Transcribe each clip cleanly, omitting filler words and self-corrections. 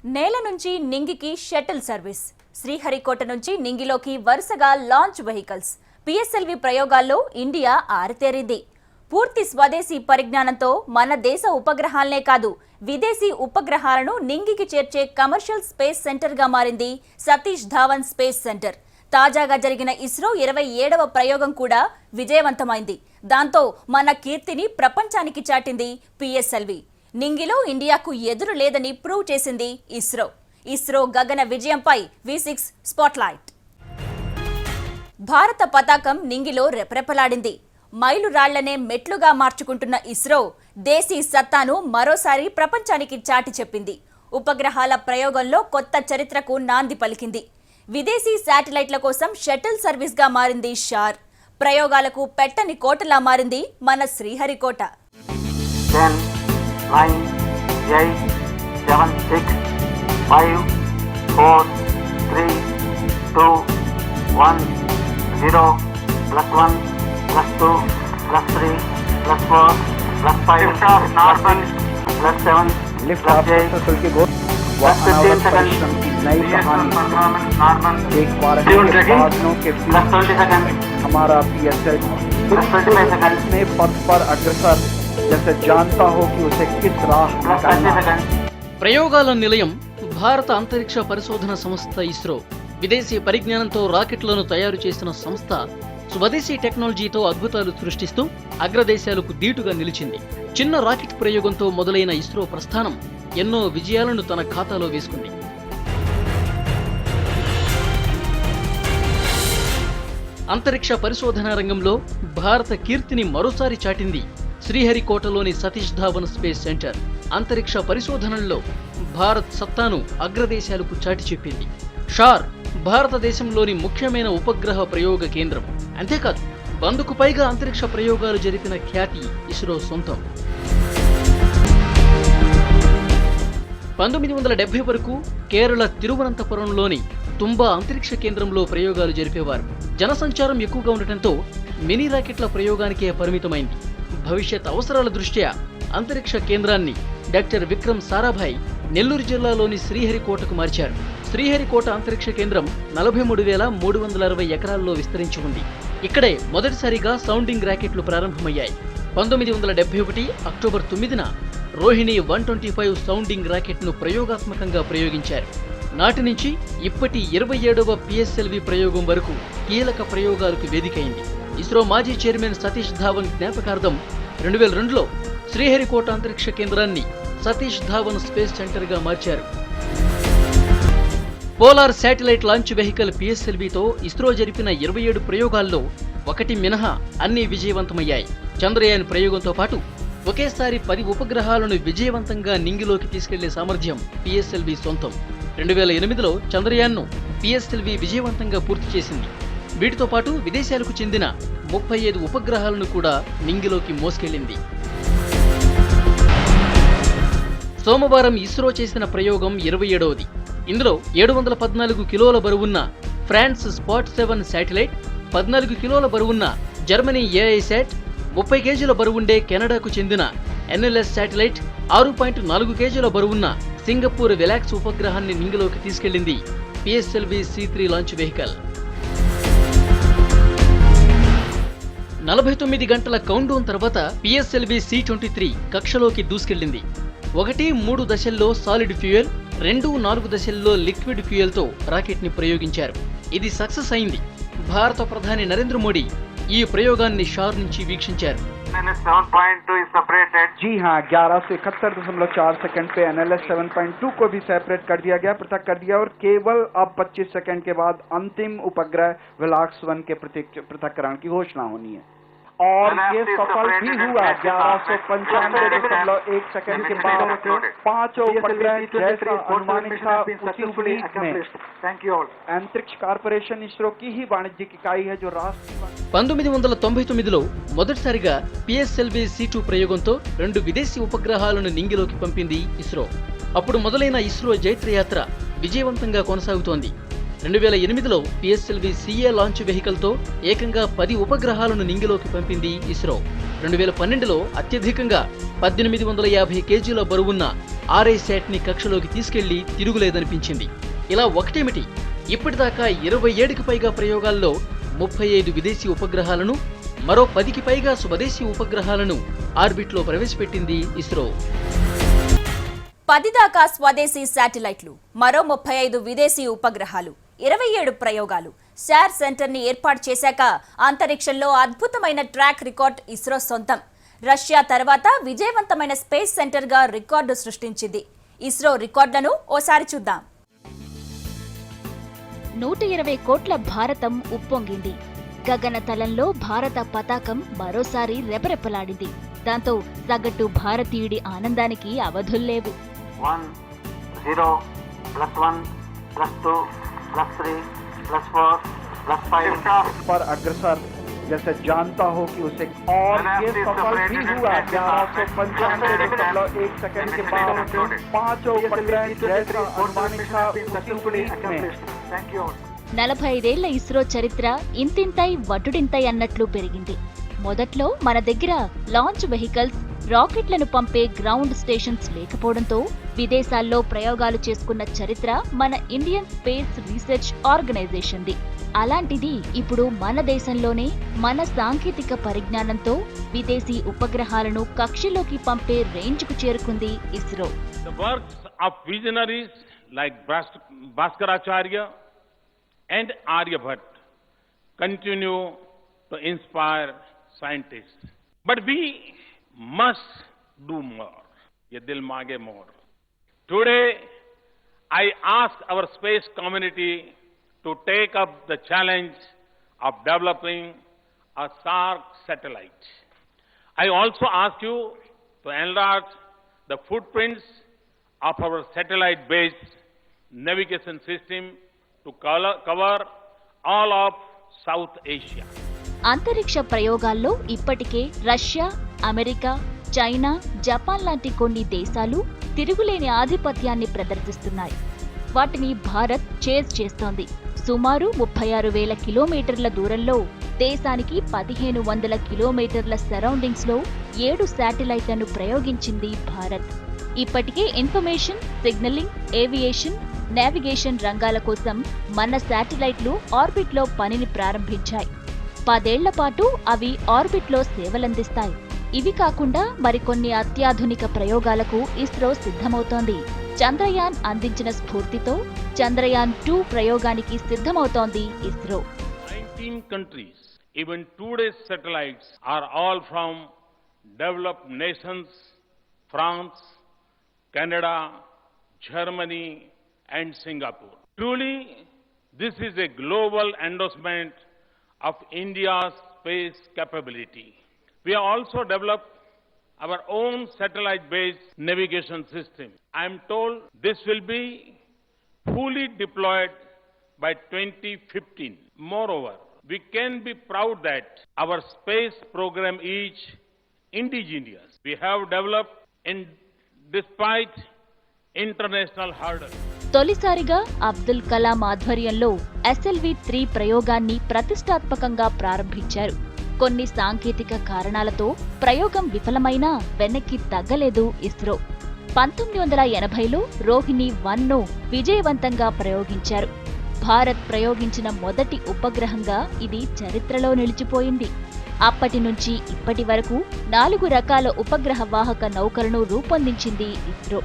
నేల నుంచి నింగికి షటిల్ సర్వీస్. శ్రీహరికోట నుంచి నింగిలోకి వరుసగా లాంచ్ వెహికల్స్. పిఎస్ఎల్వి ప్రయోగాల్లో ఇండియా ఆరితేరింది. పూర్తి స్వదేశీ పరిజ్ఞానంతో మన దేశ ఉపగ్రహాలనే కాదు, విదేశీ ఉపగ్రహాలను నింగికి చేర్చే కమర్షియల్ స్పేస్ సెంటర్గా మారింది సతీష్ ధావన్ స్పేస్ సెంటర్. తాజాగా జరిగిన ఇస్రో 27వ ప్రయోగం కూడా విజయవంతమైంది. దాంతో మన కీర్తిని ప్రపంచానికి చాటింది పిఎస్ఎల్వి. నింగిలో ఇండియాకు ఎదురు లేదని ప్రూవ్ చేసింది ఇస్రో గగన విజయంపై V6 స్పాట్లైట్. భారత పతాకం నింగిలో రెపరెపలాడింది. మైలురాళ్లనే మెట్లుగా మార్చుకుంటున్న ఇస్రో దేశీ సత్తాను మరోసారి ప్రపంచానికి చాటి చెప్పింది. ఉపగ్రహాల ప్రయోగంలో కొత్త చరిత్రకు నాంది పలికింది. విదేశీ శాటిలైట్ల కోసం షటిల్ సర్వీస్గా మారింది షార్. ప్రయోగాలకు పెట్టని కోటలా మారింది మన శ్రీహరికోట. 10, 9, 8, 7, 6, 5, 4, 3, 2, 1, 0, +1, +2, +3, +4, +5, +6, +7, +8, +15 seconds. नई कहानी एक बार के +20 हमारा PSL में पथ पर अग्रसर जैसे जानता हो कि उसे किस राह निकालना। ప్రయోగాల నిలయం భారత అంతరిక్ష పరిశోధన సంస్థ ఇస్రో. విదేశీ పరిజ్ఞానంతో రాకెట్లను తయారు చేసిన సంస్థ స్వదేశీ టెక్నాలజీతో అద్భుతాలు సృష్టిస్తూ అగ్రదేశాలకు దీటుగా నిలిచింది. చిన్న రాకెట్ ప్రయోగంతో మొదలైన ఇస్రో ప్రస్థానం ఎన్నో విజయాలను తన ఖాతాలో వేసుకుంది. అంతరిక్ష పరిశోధన రంగంలో భారత కీర్తిని మరోసారి చాటింది శ్రీహరికోటలోని సతీష్ ధావన్ స్పేస్ సెంటర్. అంతరిక్ష పరిశోధనల్లో భారత్ సత్తాను అగ్రదేశాలకు చాటి చెప్పింది. షార్ భారతదేశంలోని ముఖ్యమైన ఉపగ్రహ ప్రయోగ కేంద్రం. అంతేకాదు, 100కు పైగా అంతరిక్ష ప్రయోగాలు జరిపిన ఖ్యాతి ఇస్రో సొంతం. 1970 వరకు కేరళ తిరువనంతపురంలోని తుంబా అంతరిక్ష కేంద్రంలో ప్రయోగాలు జరిపేవారు. జనసంచారం ఎక్కువగా ఉండటంతో మినీ రాకెట్ల ప్రయోగానికే పరిమితమైంది. భవిష్యత్ అవసరాల దృష్ట్యా అంతరిక్ష కేంద్రాన్ని డాక్టర్ విక్రమ్ సారాభాయ్ నెల్లూరు జిల్లాలోని శ్రీహరికోటకు మార్చారు. శ్రీహరికోట అంతరిక్ష కేంద్రం 43,360 ఎకరాల్లో విస్తరించి ఉంది. ఇక్కడే మొదటిసారిగా సౌండింగ్ రాకెట్లు ప్రారంభమయ్యాయి. 1971 అక్టోబర్ 9న రోహిణి 125 సౌండింగ్ రాకెట్ను ప్రయోగాత్మకంగా ప్రయోగించారు. నాటి నుంచి ఇప్పటి 27వ PSLV ప్రయోగం వరకు కీలక ప్రయోగాలకు వేదికైంది. ఇస్రో మాజీ చైర్మన్ సతీష్ ధావన్ జ్ఞాపకార్థం 2002లో శ్రీహరికోట అంతరిక్ష కేంద్రాన్ని సతీష్ ధావన్ స్పేస్ సెంటర్గా మార్చారు. పోలార్ శాటిలైట్ లాంచ్ వెహికల్ PSLVతో ఇస్రో జరిపిన 27 ప్రయోగాల్లో ఒకటి మినహా అన్ని విజయవంతమయ్యాయి. చంద్రయాన్ ప్రయోగంతో పాటు ఒకేసారి 10 ఉపగ్రహాలను విజయవంతంగా నింగిలోకి తీసుకెళ్లే సామర్థ్యం PSLV సొంతం. 2008లో చంద్రయాన్ను PSLV విజయవంతంగా పూర్తి చేసింది. వీటితో పాటు విదేశాలకు చెందిన 35 ఉపగ్రహాలను కూడా నింగిలోకి మోసుకెళ్లింది. సోమవారం ఇస్రో చేసిన ప్రయోగం 27వది. ఇందులో 714 కిలోల బరువున్న ఫ్రాన్స్ స్పాట్ 7 శాటిలైట్, 14 కిలోల బరువున్న జర్మనీ AISat, 30 కేజీల బరువుండే కెనడాకు చెందిన NLS శాటిలైట్, 6.4 కేజీల బరువున్న సింగపూర్ వెలాక్స్ ఉపగ్రహాన్ని నింగిలోకి తీసుకెళ్లింది PSLV C3 లాంచ్ వెహికల్. 49 గంటల కౌంట్డౌన్ తర్వాత PSLV C23 కక్షలోకి దూసుకెళ్లింది. 1-3 దశల్లో సాలిడ్ ఫ్యూయల్, 2-4 దశల్లో లిక్విడ్ ఫ్యూయల్ తో రాకెట్ ని ప్రయోగించారు. ఇది సక్సెస్ అయింది. భారత ప్రధాని నరేంద్ర మోడీ ఈ ప్రయోగాన్ని షార్ నుంచి వీక్షించారు. 7.2 is separated. जी हाँ, 1171.4 सेकंड पे NLS 7.2 को भी सेपरेट कर दिया गया, पृथक कर दिया, और केवल अब 25 सेकंड के बाद अंतिम उपग्रह विलाक्स 1 के पृथक्करण की घोषणा होनी है. और ये सफल भी हुआ. 1195.1 सेकंड के बाद पांचों उपग्रह जैसा अनुमानित था उसी उपरीत में. Thank you all. अंतरिक्ष कॉर्पोरेशन इसरो की ही वाणिज्यिक इकाई है जो राष्ट्र 1999లో మొదటిసారిగా PSLV C2 ప్రయోగంతో 2 విదేశీ ఉపగ్రహాలను నింగిలోకి పంపింది ఇస్రో. అప్పుడు మొదలైన ఇస్రో జైత్రయాత్ర విజయవంతంగా కొనసాగుతోంది. 2008లో పిఎస్ఎల్వి సిఏ లాంచ్ వెహికల్తో ఏకంగా 10 ఉపగ్రహాలను నింగిలోకి పంపింది ఇస్రో. 2012లో అత్యధికంగా 1850 కేజీల బరువున్న RISAT ని కక్షలోకి తీసుకెళ్లి తిరుగులేదనిపించింది. ఇలా ఒకటేమిటి, ఇప్పటిదాకా 27కి పైగా ప్రయోగాల్లో 35 విదేశీ ఉపగ్రహాలను, మరో 10కి పైగా స్వదేశీ ఉపగ్రహాలను ఆర్బిట్లో ప్రవేశపెట్టింది ఇస్రో. 10 దాకా స్వదేశీ శాటిలైట్లు, మరో 35 విదేశీ ఉపగ్రహాలు, 27 ప్రయోగాలు. శార్ సెంటర్ని ఏర్పాటు చేశాక అంతరిక్షంలో అద్భుతమైన ట్రాక్ రికార్డ్ ఇస్రో సొంతం. రష్యా తర్వాత విజయవంతమైన స్పేస్ సెంటర్గా రికార్డు సృష్టించింది. ఇస్రో రికార్డులను ఓసారి చూద్దాం. 120 కోట్ల భారతం ఉప్పొంగింది. గగనతలంలో భారత పతాకం మరోసారి రెపరెపలాడింది. దాంతో సగటు భారతీయుడి ఆనందానికి అవధుల్లేవు. 1 0 +1 +2 +3 +4 +5 पर अग्रसर जैसे जानता हो कि उसे और ये सफल भी हुआ। 1195.1 सेकंड के बाद 5 उपग्रह जैसा अनुमानित था उसी उपनीत में। 45 ఏళ్ల ఇస్రో చరిత్ర ఇంతింతై వటుడింతై అన్నట్లు పెరిగింది. మొదట్లో మన దగ్గర లాంచ్ వెహికల్స్, రాకెట్లను పంపే గ్రౌండ్ స్టేషన్స్ లేకపోవడంతో విదేశాల్లో ప్రయోగాలు చేసుకున్న చరిత్ర మన ఇండియన్ స్పేస్ రీసెర్చ్ ఆర్గనైజేషన్ది. అలాంటిది ఇప్పుడు మన దేశంలోనే మన సాంకేతిక పరిజ్ఞానంతో విదేశీ ఉపగ్రహాలను కక్షలోకి పంపే రేంజ్కు చేరుకుంది ISRO. The works of visionaries like Bhaskaracharya and Aryabhat continue to inspire scientists. But we must do more. Ye dil maange more. Today, I ask our space community to take up the challenge of developing a SAR satellite. I also ask you to enlarge the footprints of our satellite-based navigation system to cover all of South Asia. అంతరిక్ష ప్రయోగాల్లో ఇప్పటికే Russia, America, China, Japan లాంటి కొన్ని దేశాలు తిరుగులేని ఆధిపత్యాన్ని ప్రదర్శిస్తున్నాయి. వాటిని Bharat chase చేస్తోంది. సుమారు 36,000 కిలోమీటర్ల దూరంలో దేశానికి 1,500 కిలోమీటర్ల సరౌండింగ్స్ లో 7 శాటిలైట్లను ప్రయోగించింది భారత్. ఇప్పటికే ఇన్ఫర్మేషన్, సిగ్నలింగ్, ఏవియేషన్, నావిగేషన్ రంగాల కోసం మన శాటిలైట్లు ఆర్బిట్లో పనిని ప్రారంభించాయి. 10 ఏళ్ల పాటు అవి ఆర్బిట్లో సేవలందిస్తాయి. ఇవి కాకుండా మరికొన్ని అత్యాధునిక ప్రయోగాలకు ఇస్రో సిద్ధమవుతోంది. చంద్రయాన్ అందించిన స్ఫూర్తితో చంద్రయాన్ 2 ప్రయోగానికి సిద్ధమవుతోంది ISRO. 19 countries, even today's satellites are all from developed nations, France, Canada, Germany, and Singapore. Truly, this is a global endorsement of India's space capability. We have also developed our own satellite-based navigation system. I am told this will be fully deployed by 2015. Moreover, we can be proud that our space program is indigenous. We have developed despite international hurdles. తొలిసారిగా అబ్దుల్ కలాం ఆధ్వర్యంలో SLV-3 ప్రయోగాన్ని ప్రతిష్టాత్మకంగా ప్రారంభించారు. కొన్ని సాంకేతిక కారణాలతో ప్రయోగం విఫలమైనా వెనక్కి తగ్గలేదు ఇస్రో. 1980లో రోహిణి 1ను విజయవంతంగా ప్రయోగించారు. భారత్ ప్రయోగించిన మొదటి ఉపగ్రహంగా ఇది చరిత్రలో నిలిచిపోయింది. అప్పటి నుంచి ఇప్పటి వరకు 4 రకాల ఉపగ్రహ వాహక నౌకలను రూపొందించింది ఇస్రో.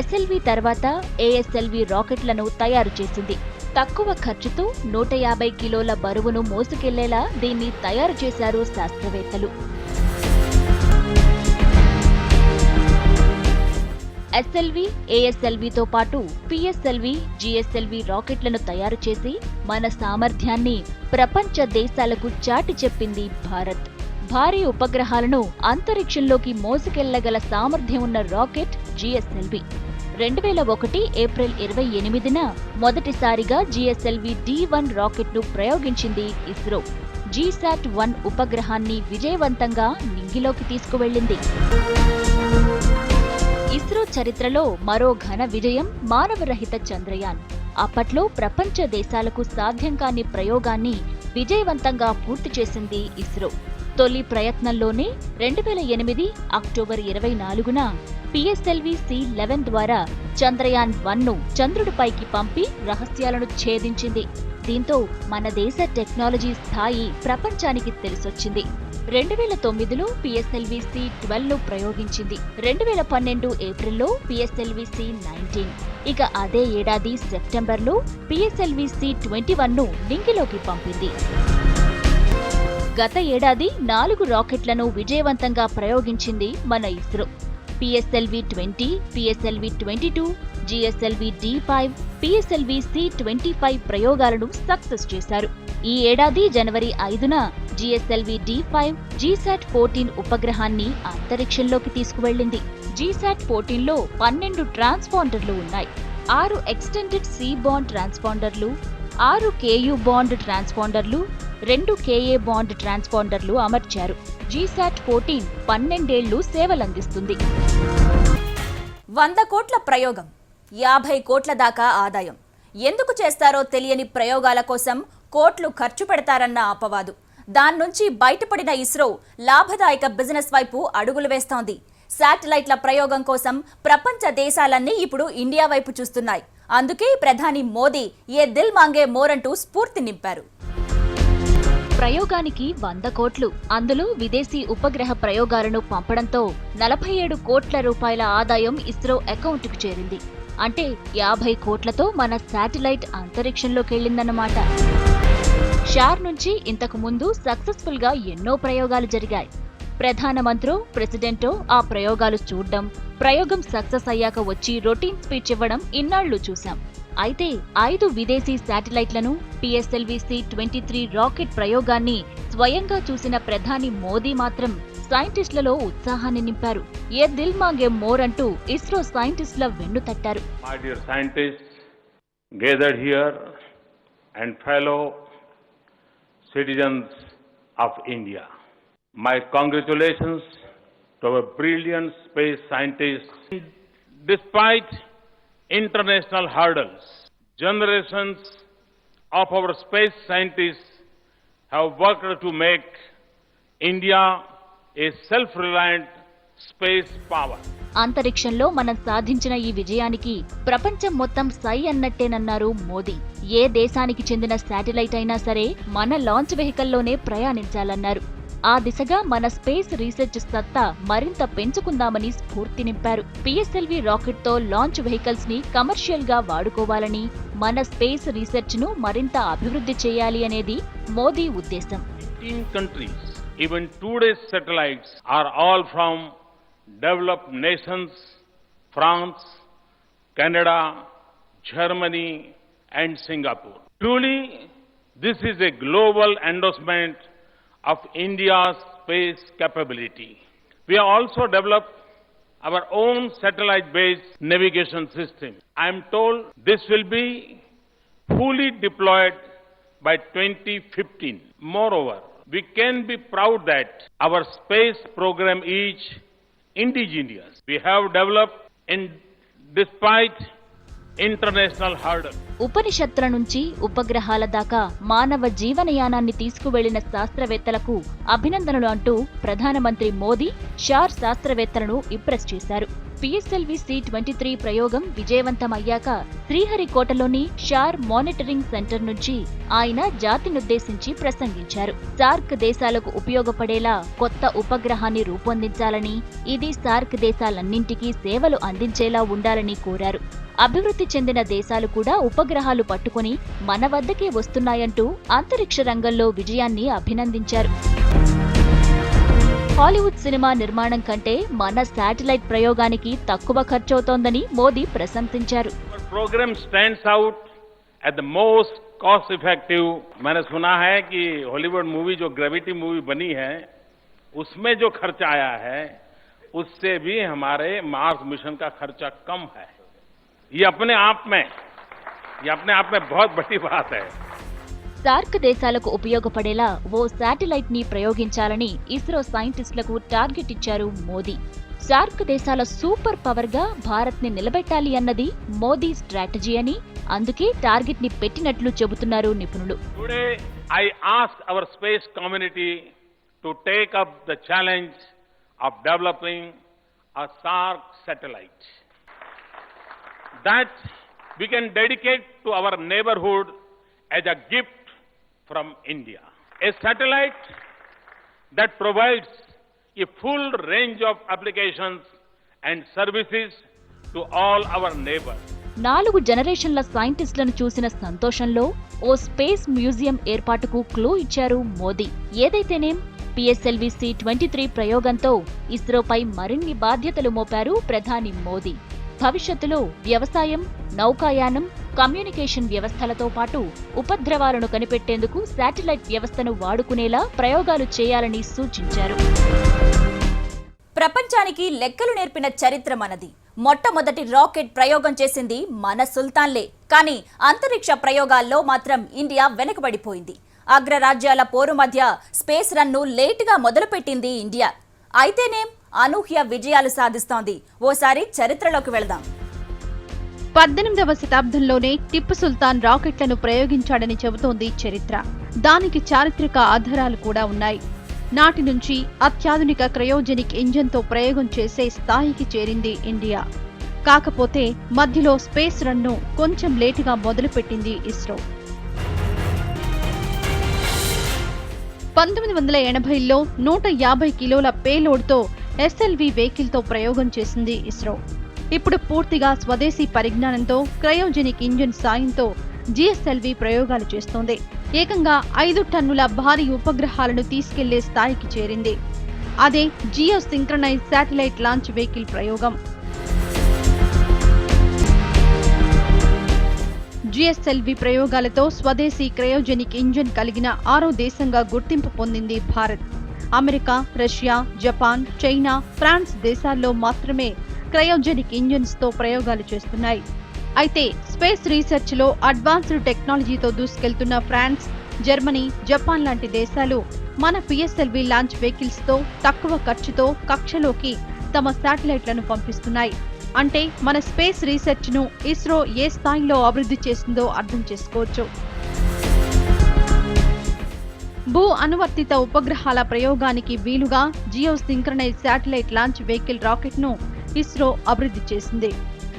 SLV తర్వాత ASLV రాకెట్లను తయారు చేసింది. తక్కువ ఖర్చుతో 150 కిలోల బరువును మోసుకెళ్లేలా దీన్ని తయారు చేశారు శాస్త్రవేత్తలు. SLV, ASLVతో పాటు PSLV, GSLV రాకెట్లను తయారు చేసి మన సామర్థ్యాన్ని ప్రపంచ దేశాలకు చాటి చెప్పింది భారత్. భారీ ఉపగ్రహాలను అంతరిక్షంలోకి మోసుకెళ్లగల సామర్థ్యం ఉన్న రాకెట్ GSLV. 2001 ఏప్రిల్ 28న మొదటిసారిగా GSLV D1 రాకెట్ను ప్రయోగించింది ఇస్రో. GSAT-1 ఉపగ్రహాన్ని విజయవంతంగా నింగిలోకి తీసుకువెళ్లింది. ఇస్రో చరిత్రలో మరో ఘన విజయం మానవరహిత చంద్రయాన్. అప్పట్లో ప్రపంచ దేశాలకు సాధ్యం కాని ప్రయోగాన్ని విజయవంతంగా పూర్తి చేసింది ఇస్రో. తొలి ప్రయత్నంలోనే 2008 అక్టోబర్ 24న PSLV C-11 ద్వారా చంద్రయాన్ 1ను చంద్రుడిపైకి పంపి రహస్యాలను ఛేదించింది. దీంతో మన దేశ టెక్నాలజీ స్థాయి ప్రపంచానికి తెలిసొచ్చింది. 2009లో PSLV C-12ను ప్రయోగించింది. 2012 ఏప్రిల్లో PSLV C-19, ఇక అదే ఏడాది సెప్టెంబర్లో PSLV C-21ను నింగిలోకి పంపింది. గత ఏడాది 4 రాకెట్లను విజయవంతంగా ప్రయోగించింది మన ISRO. PSLV-20, PSLV-22, GSLV-D5, PSLV C-25 ప్రయోగాలను సక్సెస్ చేశారు. ఈ ఏడాది జనవరి 5న GSLV-D5 GSAT-14 ఉపగ్రహాన్ని అంతరిక్షంలోకి తీసుకువెళ్లింది. GSAT-14లో 12 ట్రాన్స్పాండర్లు ఉన్నాయి. 6 ఎక్స్టెండెడ్ C బాండ్ ట్రాన్స్పాండర్లు, 6 KU బాండ్ ట్రాన్స్పాండర్లు, 2 KA బాండ్ ట్రాన్స్పాండర్లు అమర్చారు. GSAT-14 12 ఏళ్లు సేవలందిస్తుంది. 100 కోట్ల ప్రయోగం, 50 కోట్ల దాకా ఆదాయం. ఎందుకు చేస్తారో తెలియని ప్రయోగాల కోసం కోట్లు ఖర్చు పెడతారన్న అపవాదు. దాన్నుంచి బయటపడిన ఇస్రో లాభదాయక బిజినెస్ వైపు అడుగులు వేస్తోంది. శాటిలైట్ల ప్రయోగం కోసం ప్రపంచ దేశాలన్నీ ఇప్పుడు ఇండియా వైపు చూస్తున్నాయి. అందుకే ప్రధాని మోదీ ఏ దిల్ మాంగే మోర్ అంటూ స్ఫూర్తి నింపారు. ప్రయోగానికి 100 కోట్లు, అందులో విదేశీ ఉపగ్రహ ప్రయోగాలను పంపడంతో 47 కోట్ల రూపాయల ఆదాయం ఇస్రో అకౌంటుకు చేరింది. అంటే 50 కోట్లతో మన శాటిలైట్ అంతరిక్షంలోకెళ్లిందన్నమాట. షార్ నుంచి ఇంతకు ముందు సక్సెస్ఫుల్ గా ఎన్నో ప్రయోగాలు జరిగాయి. ప్రధానమంత్రో ప్రెసిడెంటో ఆ ప్రయోగాలు చూడ్డం, ప్రయోగం సక్సెస్ అయ్యాక వచ్చి రొటీన్ స్పీచ్ ఇవ్వడం ఇన్నాళ్లు చూశాం. అయితే 5 విదేశీ శాటిలైట్లను, PSLV C-23 రాకెట్ ప్రయోగాన్ని స్వయంగా చూసిన ప్రధాని మోదీ మాత్రం సైంటిస్టులలో ఉత్సాహాన్ని నింపారు. ఏ దిల్ మాంగే మోర్ అంటూ ఇస్రో సైంటిస్టుల వెన్ను తట్టారు. My dear scientists gathered here and fellow citizens of India, my congratulations to our brilliant space scientists. Despite international hurdles, generations of our space scientists have worked to make India a self-reliant space power. అంతరిక్షంలో మనం సాధించిన ఈ విజయానికి ప్రపంచం మొత్తం సై అన్నట్టేనన్నారు మోదీ. ఏ దేశానికి చెందిన satellite అయినా సరే మన లాంచ్ వెహికల్లోనే ప్రయాణించాలన్నారు. ఆ దిశగా మన స్పేస్ రీసెర్చ్ సత్తా మరింత పెంచుకుందామని స్ఫూర్తి నింపారు. PSLV రాకెట్ తో లాంచ్ వెహికల్స్ ని కమర్షియల్ గా వాడుకోవాలని, మన స్పేస్ రీసెర్చ్ ను మరింత అభివృద్ధి చేయాలి అనేది మోదీ ఉద్దేశం. 18 countries, even today's satellites are all from developed nations, France, Canada, Germany and Singapore. Truly, this is a global endorsement of India's space capability. We have also developed our own satellite-based navigation system. I am told this will be fully deployed by 2015. Moreover, we can be proud that our space program is indigenous. We have developed despite international hurdles. ఉపనిషత్తుల నుంచి ఉపగ్రహాల దాకా మానవ జీవనయానాన్ని తీసుకువెళ్లిన శాస్త్రవేత్తలకు అభినందనలు అంటూ ప్రధానమంత్రి Modi SHAR శాస్త్రవేత్తలను impress చేశారు. PSLV C-23 ప్రయోగం విజయవంతమయ్యాక శ్రీహరికోటలోని SHAR monitoring centre నుంచి ఆయన జాతినుద్దేశించి ప్రసంగించారు. సార్క్ దేశాలకు ఉపయోగపడేలా కొత్త ఉపగ్రహాన్ని రూపొందించాలని, ఇది సార్క్ దేశాలన్నింటికీ సేవలు అందించేలా ఉండాలని కోరారు. అభివృద్ధి చెందిన దేశాలు కూడా ఉపగ్రహాలు పట్టుకుని మన వద్దకే వస్తున్నాయంటూ అంతరిక్ష రంగంలో విజయాన్ని అభినందించారు. హాలీవుడ్ సినిమా నిర్మాణం కంటే మన శాటిలైట్ ప్రయోగానికి తక్కువ ఖర్చవుతోందని మోదీ ప్రశంసించారు. Program stands out at the most cost effective. मैंने सुना है कि हॉलीवुड मूवी जो ग्रेविटी मूवी बनी है उसमें जो खर्चा आया है उससे भी हमारे मार्स मिशन का खर्चा कम है. ये अपने आप में बहुत बड़ी बात है. సార్క్ దేశాలకు ఉపయోగపడేలా ఓ శాటిలైట్ ని ప్రయోగించాలని ఇస్రో సైంటిస్టులకు టార్గెట్ ఇచ్చారు మోదీ. సార్క్ దేశాల సూపర్ పవర్ గా భారత్ ని నిలబెట్టాలి అన్నది మోదీ స్ట్రాటజీ అని, అందుకే టార్గెట్ ని పెట్టినట్లు చెబుతున్నారు నిపుణులు. Today I ask our space community to take up the challenge of developing a SARC satellite that we can dedicate to our neighborhood as a gift from India. A satellite that provides a full range of applications and services to all our neighbors. 4 జనరేషన్ల సైంటిస్టులను చూసిన సంతోషంలో ఓ space museum ఏర్పాటుకు clue ఇచ్చారు Modi. ఏదైతేనేం PSLV C-23 ప్రయోగంతో ఇస్రోపై మరిన్ని బాధ్యతలు మోపారు ప్రధాని మోదీ. భవిష్యత్తులో వ్యవసాయం, నౌకాయానం, communication వ్యవస్థలతో పాటు ఉపద్రవాలను కనిపెట్టేందుకు శాటిలైట్ వ్యవస్థను వాడుకునేలా ప్రయోగాలు చేయాలని సూచించారు. ప్రపంచానికి లెక్కలు నేర్పిన చరిత్ర మనది. మొట్టమొదటి రాకెట్ ప్రయోగం చేసింది మన సుల్తాన్లే. కానీ అంతరిక్ష ప్రయోగాల్లో మాత్రం ఇండియా వెనుకబడిపోయింది. అగ్రరాజ్యాల పోరు మధ్య స్పేస్ రన్ను లేటుగా మొదలుపెట్టింది ఇండియా. అయితేనేం అనూహ్య విజయాలు సాధిస్తోంది. ఓసారి చరిత్రలోకి వెళదాం. 18వ శతాబ్దంలోనే టిప్పు సుల్తాన్ రాకెట్లను ప్రయోగించాడని చెబుతోంది చరిత్ర. దానికి చారిత్రక ఆధారాలు కూడా ఉన్నాయి. నాటి నుంచి అత్యాధునిక క్రయోజెనిక్ ఇంజన్తో ప్రయోగం చేసే స్థాయికి చేరింది ఇండియా. కాకపోతే మధ్యలో స్పేస్ రన్ను కొంచెం లేటుగా మొదలుపెట్టింది ఇస్రో. 1980లో 150 కిలోల పేలోడ్తో SLV వెహికల్తో ప్రయోగం చేసింది ఇస్రో. ఇప్పుడు పూర్తిగా స్వదేశీ పరిజ్ఞానంతో క్రయోజెనిక్ ఇంజిన్ సాయంతో GSLV ప్రయోగాలు చేస్తోంది. ఏకంగా 5 టన్నుల భారీ ఉపగ్రహాలను తీసుకెళ్లే స్థాయికి చేరింది. అదే geo synchronise satellite launch vehicle ప్రయోగం. GSLV ప్రయోగాలతో స్వదేశీ క్రయోజెనిక్ ఇంజిన్ కలిగిన 6వ దేశంగా గుర్తింపు పొందింది Bharat. America, Russia, Japan, China, France దేశాల్లో మాత్రమే క్రయోజెనిక్ ఇంజిన్స్ తో ప్రయోగాలు చేస్తున్నాయి. అయితే స్పేస్ రీసెర్చ్ లో అడ్వాన్స్డ్ టెక్నాలజీతో దూసుకెళ్తున్న ఫ్రాన్స్, జర్మనీ, జపాన్ లాంటి దేశాలు మన PSLV లాంచ్ వెహికల్స్ తో తక్కువ ఖర్చుతో కక్షలోకి తమ శాటిలైట్లను పంపిస్తున్నాయి. అంటే మన స్పేస్ రీసెర్చ్ ను ఇస్రో ఏ స్థాయిలో అభివృద్ధి చేసిందో అర్థం చేసుకోవచ్చు. భూ అనువర్తిత ఉపగ్రహాల ప్రయోగానికి వీలుగా geo synchronise satellite launch vehicle rocket ను ఇస్రో అభివృద్ధి చేసింది.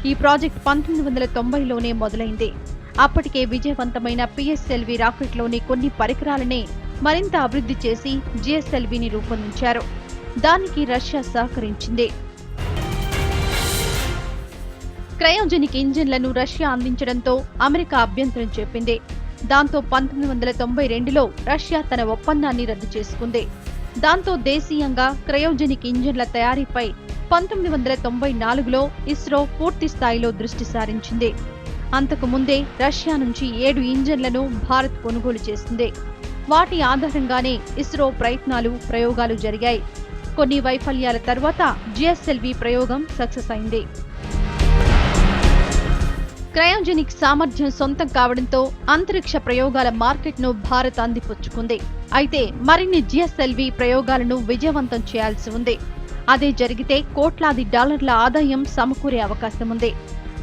ఈ ప్రాజెక్ట్ 1990లోనే మొదలైంది. అప్పటికే విజయవంతమైన PSLV రాకెట్లోని కొన్ని పరికరాలనే మరింత అభివృద్ధి చేసి GSLVని రూపొందించారు. దానికి రష్యా సహకరించింది. క్రయోజెనిక్ ఇంజిన్లను రష్యా అందించడంతో అమెరికా అభ్యంతరం చెప్పింది. దాంతో 1992లో రష్యా తన ఒప్పందాన్ని రద్దు చేసుకుంది. దాంతో దేశీయంగా క్రయోజెనిక్ ఇంజిన్ల తయారీపై 1994లో ఇస్రో పూర్తి స్థాయిలో దృష్టి సారించింది. అంతకు ముందే రష్యా నుంచి 7 ఇంజిన్లను భారత్ కొనుగోలు చేసింది. వాటి ఆధారంగానే ఇస్రో ప్రయోగాలు జరిగాయి. కొన్ని వైఫల్యాల తర్వాత GSLV ప్రయోగం సక్సెస్ అయింది. క్రయోజెనిక్ సామర్థ్యం సొంతం కావడంతో అంతరిక్ష ప్రయోగాల మార్కెట్ను భారత్ అందిపుచ్చుకుంది. అయితే మరిన్ని GSLV ప్రయోగాలను విజయవంతం చేయాల్సి ఉంది. అదే జరిగితే కోట్లాది డాలర్ల ఆదాయం సమకూరే అవకాశం ఉంది.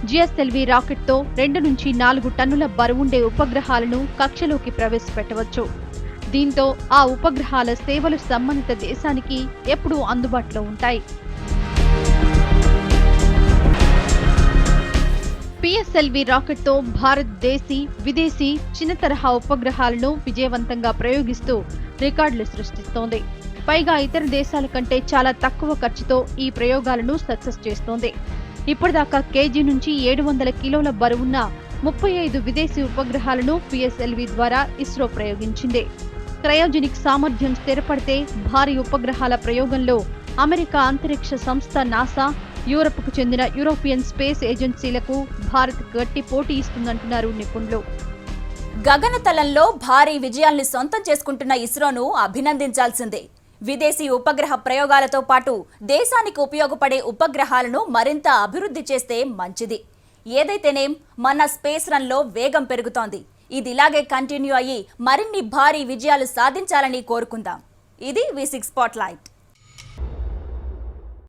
GSLV రాకెట్తో 2 నుంచి 4 టన్నుల బరువుండే ఉపగ్రహాలను కక్షలోకి ప్రవేశపెట్టవచ్చు. దీంతో ఆ ఉపగ్రహాల సేవలు సంబంధిత దేశానికి ఎప్పుడూ అందుబాటులో ఉంటాయి. PSLV రాకెట్తో భారత్ దేశీ, విదేశీ చిన్న తరహా ఉపగ్రహాలను విజయవంతంగా ప్రయోగిస్తూ రికార్డులు సృష్టిస్తోంది. పైగా ఇతర దేశాల కంటే చాలా తక్కువ ఖర్చుతో ఈ ప్రయోగాలను సక్సెస్ చేస్తోంది. ఇప్పటిదాకా కేజీ నుంచి 700 కిలోల బరువున్న 35 విదేశీ ఉపగ్రహాలను PSLV ద్వారా ఇస్రో ప్రయోగించింది. క్రయోజెనిక్ సామర్థ్యం స్థిరపడితే భారీ ఉపగ్రహాల ప్రయోగంలో అమెరికా అంతరిక్ష సంస్థ నాసా, యూరప్కు చెందిన యూరోపియన్ స్పేస్ ఏజెన్సీలకు భారత్ గట్టి పోటీ ఇస్తుందంటున్నారు నిపుణులు. గగనతలంలో భారీ విజయాల్ని సొంతం చేసుకుంటున్న ఇస్రోను అభినందించాల్సిందే. విదేశీ ఉపగ్రహ ప్రయోగాలతో పాటు దేశానికి ఉపయోగపడే ఉపగ్రహాలను మరింత అభివృద్ధి చేస్తే మంచిది. ఏదైతేనేం మన స్పేస్ రన్లో వేగం పెరుగుతోంది. ఇది ఇలాగే కంటిన్యూ అయ్యి మరిన్ని భారీ విజయాలు సాధించాలని కోరుకుందాం. ఇది V6 స్పాట్లైట్.